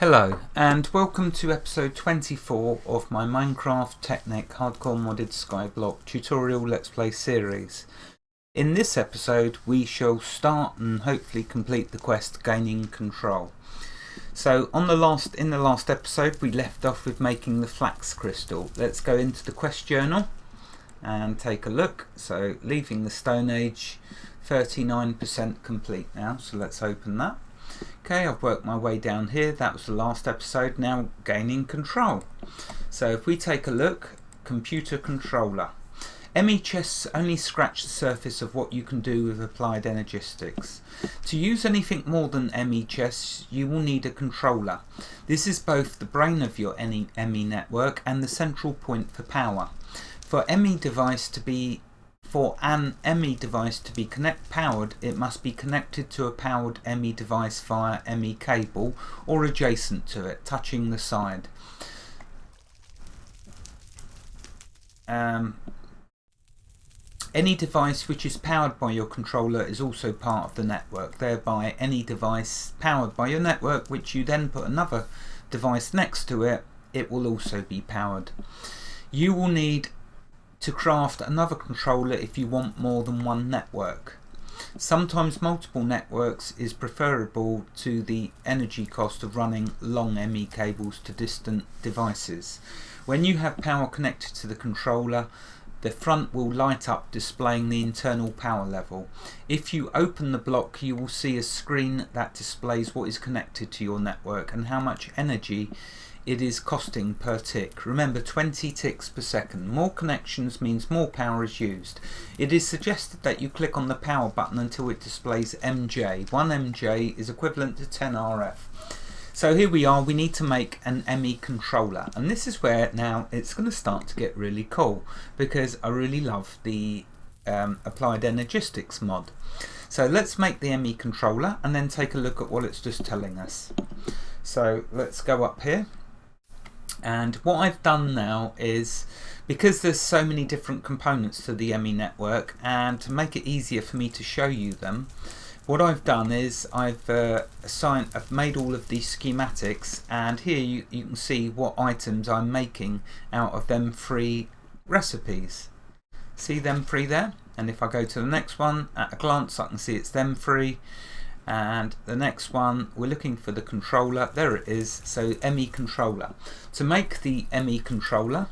Hello and welcome to episode 24 of my Minecraft Technic Hardcore Modded Skyblock tutorial Let's Play series. In this episode we shall start and hopefully complete the quest Gaining Control. So in the last episode we left off with making the flax crystal. Let's go into the quest journal and take a look. So leaving the Stone Age, 39% complete now, so let's open that. Okay, I've worked my way down here. That was the last episode. Now gaining control. So if we take a look, computer controller. ME chests only scratch the surface of what you can do with applied energistics. To use anything more than ME chests, you will need a controller. This is both the brain of your ME network and the central point for power. For an ME device to be powered, it must be connected to a powered ME device via ME cable or adjacent to it, touching the side. Any device which is powered by your controller is also part of the network. Thereby, any device powered by your network, which you then put another device next to it, it will also be powered. You will need to craft another controller if you want more than one network. Sometimes multiple networks is preferable to the energy cost of running long ME cables to distant devices. When you have power connected to the controller, the front will light up displaying the internal power level. If you open the block, you will see a screen that displays what is connected to your network and how much energy it is costing per tick. Remember, 20 ticks per second. More connections means more power is used. It is suggested that you click on the power button until it displays MJ. 1 MJ is equivalent to 10 RF. So here we are, we need to make an ME controller, and this is where now it's going to start to get really cool, because I really love the applied energistics mod. So let's make the ME controller and then take a look at what it's just telling us. So let's go up here. And what I've done now is, because there's so many different components to the ME network, and to make it easier for me to show you them, what I've done is I've made all of these schematics, and here you can see what items I'm making out of them 3 recipes. See them 3 there? And if I go to the next one, at a glance I can see it's them 3. And the next one, we're looking for the controller. There it is. So ME controller. To make the ME controller,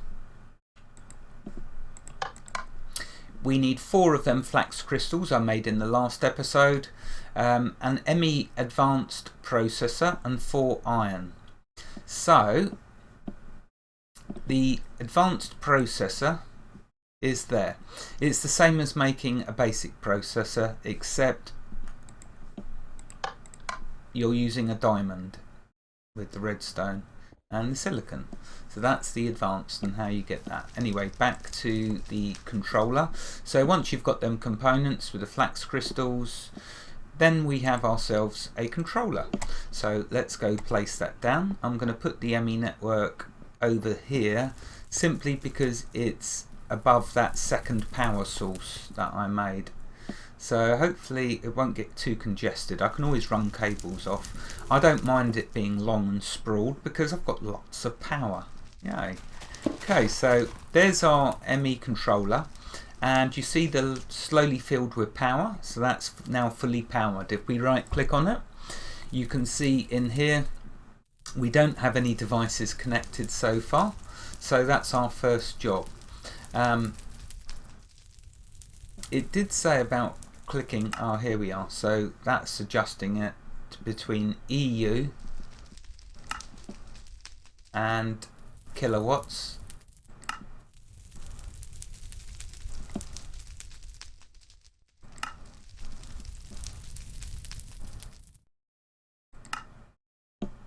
we need 4 of them flax crystals I made in the last episode, an ME advanced processor, and 4 iron. So the advanced processor is there. It's the same as making a basic processor, except you're using a diamond with the redstone and the silicon. So that's the advanced and how you get that. Anyway, back to the controller. So once you've got them components with the flax crystals, then we have ourselves a controller. So let's go place that down. I'm going to put the ME network over here simply because it's above that second power source that I made. So hopefully it won't get too congested. I can always run cables off. I don't mind it being long and sprawled because I've got lots of power. Yay. Okay, so there's our ME controller, and you see the slowly filled with power. So that's now fully powered. If we right click on it, you can see in here we don't have any devices connected so far. So that's our first job. It did say about clicking, here we are, so that's adjusting it between EU and kilowatts.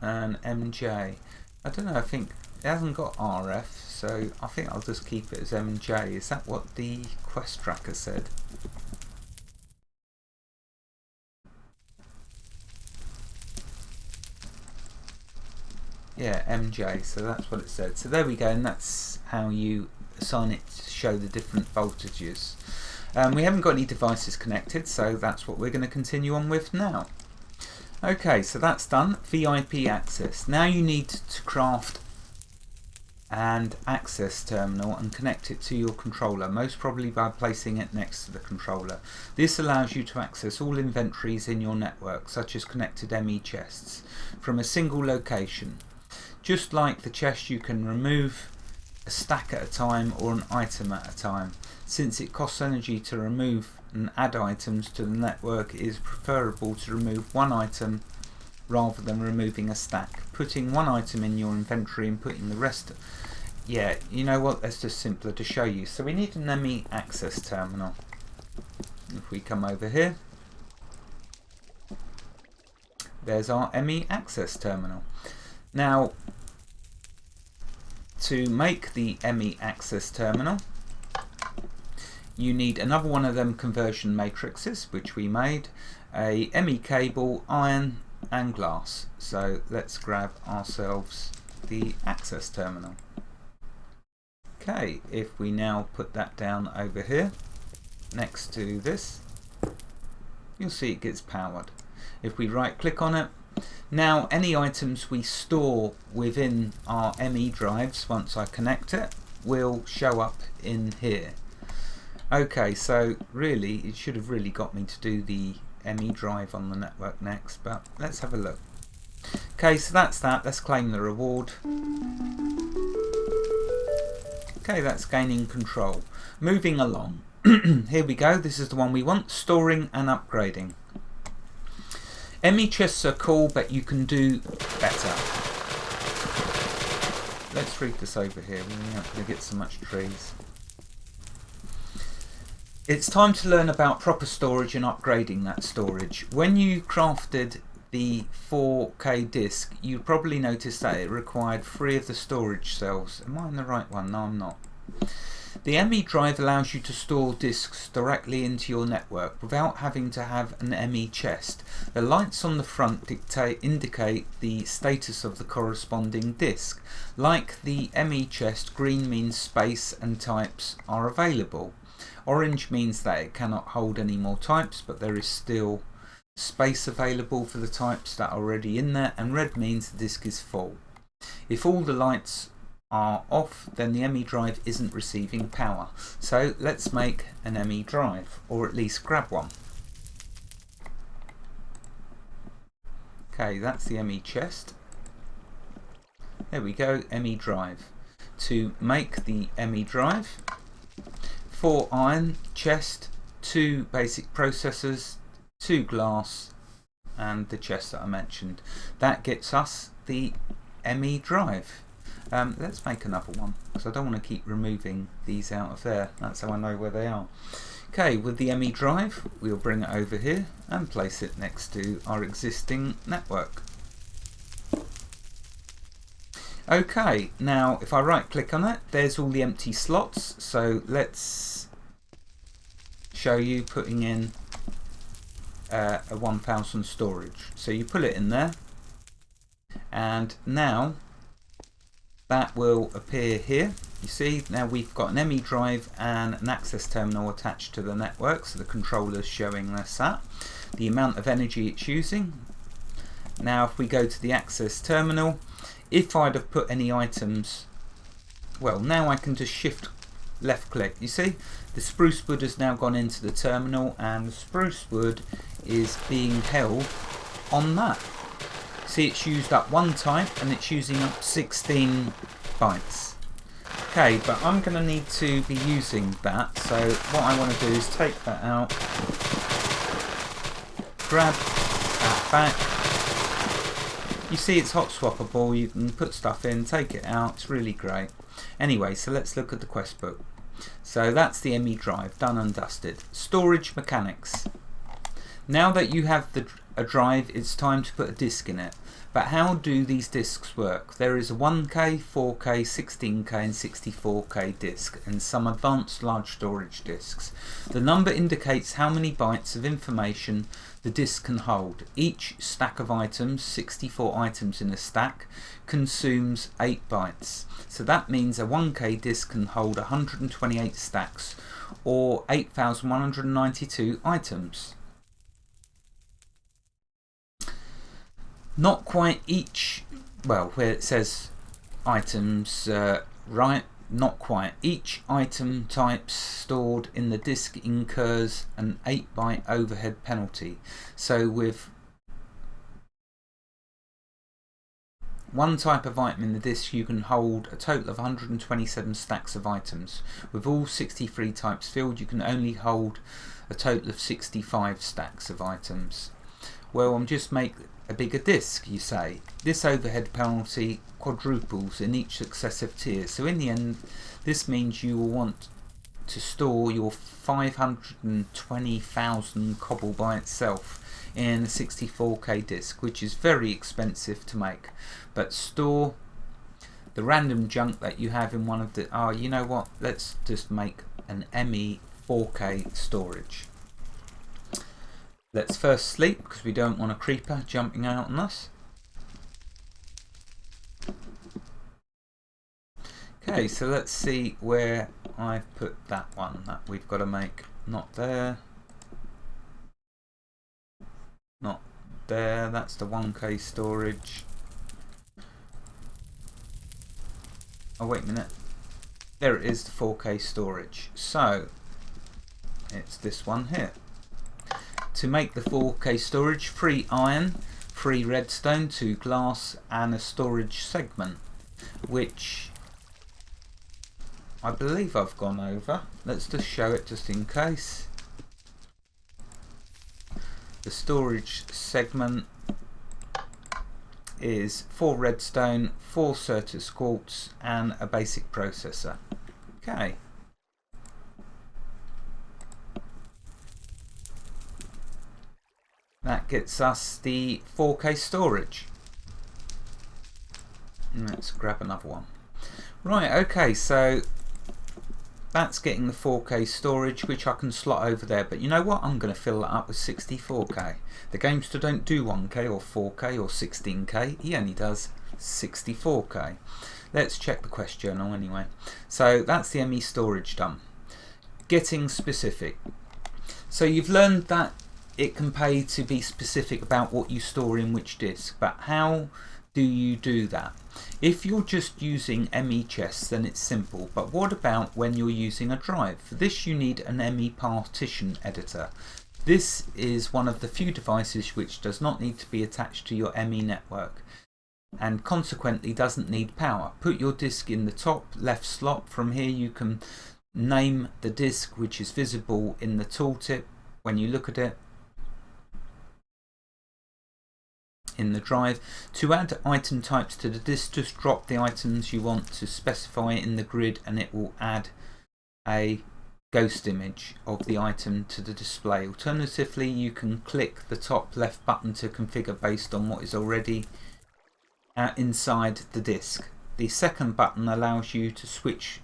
And MJ, I don't know, I think it hasn't got RF, so I think I'll just keep it as MJ. Is that what the quest tracker said? Yeah, MJ, so that's what it said. So there we go, and that's how you assign it to show the different voltages. We haven't got any devices connected, so that's what we're going to continue on with now. Okay, so that's done. VIP access. Now you need to craft an access terminal and connect it to your controller, most probably by placing it next to the controller. This allows you to access all inventories in your network, such as connected ME chests, from a single location. Just like the chest, you can remove a stack at a time or an item at a time. Since it costs energy to remove and add items to the network, it is preferable to remove one item rather than removing a stack. Putting one item in your inventory and putting the rest, yeah, you know what, that's just simpler to show you. So we need an ME access terminal. If we come over here, there's our ME access terminal. Now, to make the ME access terminal, you need another one of them conversion matrices, which we made, a ME cable, iron and glass. So let's grab ourselves the access terminal. Okay, if we now put that down over here next to this, you'll see it gets powered. If we right click on it, now any items we store within our ME drives, once I connect it, will show up in here. Okay, so really it should have really got me to do the ME drive on the network next, but let's have a look. Okay, so that's that. Let's claim the reward. Okay, that's gaining control. Moving along. Here we go. This is the one we want. Storing and upgrading. ME chests are cool, but you can do better. Let's read this over here. We're not going to get so much trees. It's time to learn about proper storage and upgrading that storage. When you crafted the 4K disk, you probably noticed that it required 3 of the storage cells. Am I in the right one? No, I'm not. The ME drive allows you to store disks directly into your network without having to have an ME chest. The lights on the front indicate the status of the corresponding disk. Like the ME chest, green means space and types are available. Orange means that it cannot hold any more types, but there is still space available for the types that are already in there, and red means the disk is full. If all the lights are off, then the ME drive isn't receiving power. So let's make an ME drive, or at least grab one. Okay, that's the ME chest. There we go, ME drive. To make the ME drive, 4 iron, chest, 2 basic processors, 2 glass, and the chest that I mentioned. That gets us the ME drive. Let's make another one, because I don't want to keep removing these out of there. That's how I know where they are. Okay, with the ME drive, we'll bring it over here and place it next to our existing network. Okay, now if I right click on it, there's all the empty slots. So let's show you putting in a 1000 storage. So you put it in there, and now that will appear here. You see, now we've got an ME drive and an access terminal attached to the network, so the controller's showing us that. The amount of energy it's using. Now if we go to the access terminal, if I'd have put any items, well, now I can just shift left click. You see, the spruce wood has now gone into the terminal, and the spruce wood is being held on that. See, it's used up 1 type and it's using up 16 bytes. Okay, but I'm going to need to be using that, so what I want to do is take that out, grab that back. You see, it's hot swappable, you can put stuff in, take it out, it's really great. Anyway, so let's look at the quest book. So that's the ME drive, done and dusted. Storage mechanics. Now that you have a drive, it's time to put a disk in it. But how do these disks work? There is a 1K, 4K, 16K and 64K disk, and some advanced large storage disks. The number indicates how many bytes of information the disk can hold. Each stack of items, 64 items in a stack, consumes 8 bytes. So that means a 1K disk can hold 128 stacks, or 8,192 items. Not quite each, well, where it says items, right, not quite. Each item type stored in the disk incurs an 8-byte overhead penalty. So with one type of item in the disk, you can hold a total of 127 stacks of items. With all 63 types filled, you can only hold a total of 65 stacks of items. Well, I'm just make a bigger disk, you say. This overhead penalty quadruples in each successive tier. So in the end, this means you will want to store your 520,000 cobble by itself in a 64K disk, which is very expensive to make. But store the random junk that you have in one of the... Oh, you know what? Let's just make an ME 4K storage. Let's first sleep, because we don't want a creeper jumping out on us. Okay, so let's see where I've put that one that we've got to make. Not there. Not there. That's the 1K storage. Oh, wait a minute. There it is, the 4K storage. So, it's this one here. To make the 4K storage, 3 iron, 3 redstone, 2 glass, and a storage segment, which I believe I've gone over. Let's just show it just in case. The storage segment is 4 redstone, 4 Certus quartz, and a basic processor. Okay. That gets us the 4K storage. Let's grab another one. Right, okay, so that's getting the 4K storage, which I can slot over there. But you know what? I'm going to fill that up with 64K. The Gamester don't do 1K or 4K or 16K. He only does 64K. Let's check the quest journal anyway. So that's the ME storage done. Getting specific. So you've learned that it can pay to be specific about what you store in which disk, but how do you do that? If you're just using ME chests, then it's simple, but what about when you're using a drive? For this you need an ME partition editor. This is one of the few devices which does not need to be attached to your ME network and consequently doesn't need power. Put your disk in the top left slot. From here you can name the disk, which is visible in the tooltip when you look at it in the drive. To add item types to the disk, just drop the items you want to specify in the grid and it will add a ghost image of the item to the display. Alternatively, you can click the top left button to configure based on what is already inside the disk. The second button allows you to switch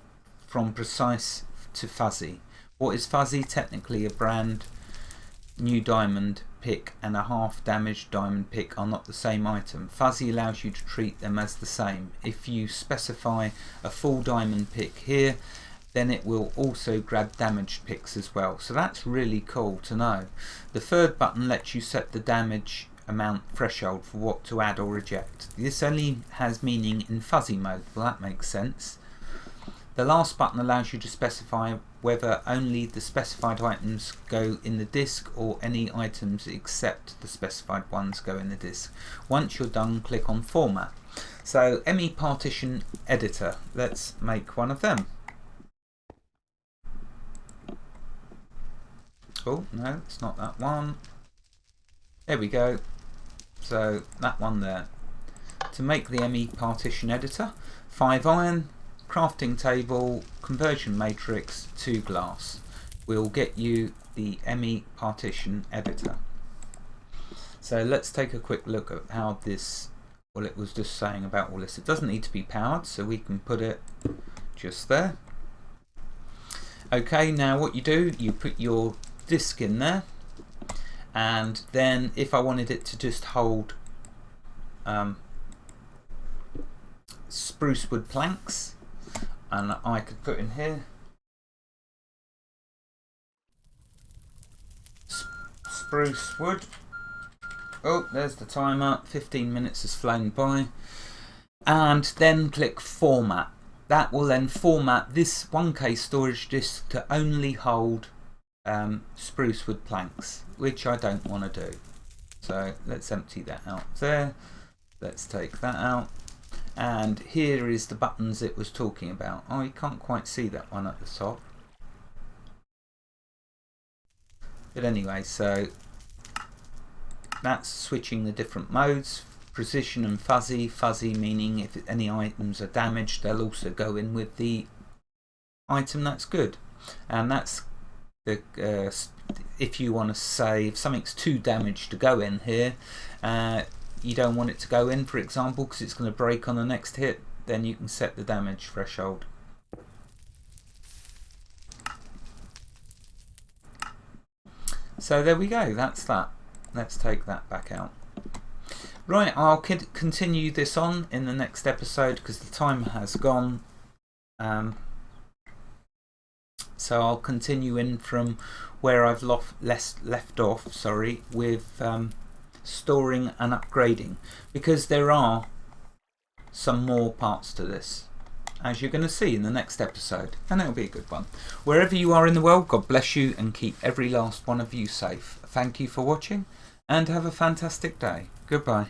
from precise to fuzzy. What is fuzzy? Technically a brand new diamond pick and a half damaged diamond pick are not the same item. Fuzzy allows you to treat them as the same. If you specify a full diamond pick here, then it will also grab damaged picks as well. So that's really cool to know. The third button lets you set the damage amount threshold for what to add or reject. This only has meaning in fuzzy mode. Well, that makes sense. The last button allows you to specify whether only the specified items go in the disk or any items except the specified ones go in the disk. Once you're done, click on Format. So ME Partition Editor, let's make one of them. Oh, no, it's not that one. There we go. So that one there. To make the ME Partition Editor, 5 iron, crafting table, conversion matrix, 2 glass. We'll get you the ME Partition Editor. So let's take a quick look at how this, well, it was just saying about all this. It doesn't need to be powered, so we can put it just there. Okay, now what you do, you put your disk in there, and then if I wanted it to just hold spruce wood planks, and I could put in here spruce wood Oh, there's the timer. 15 minutes has flown by. And then click Format. That will then format this 1K storage disk to only hold spruce wood planks, which I don't want to do. So let's empty that out there. Let's take that out. And here is the buttons it was talking about. Oh, you can't quite see that one at the top. But anyway, so that's switching the different modes. Precision and fuzzy. Fuzzy meaning if any items are damaged, they'll also go in with the item that's good. And that's the if you want to say if something's too damaged to go in here, you don't want it to go in, for example, because it's going to break on the next hit, then you can set the damage threshold. So there we go, that's that. Let's take that back out. Right, I'll continue this on in the next episode because the timer has gone. So I'll continue in from where I've left off, sorry, with storing and upgrading, because there are some more parts to this, as you're going to see in the next episode, and it'll be a good one. Wherever you are in the world, God bless you and keep every last one of you safe. Thank you for watching and have a fantastic day. Goodbye.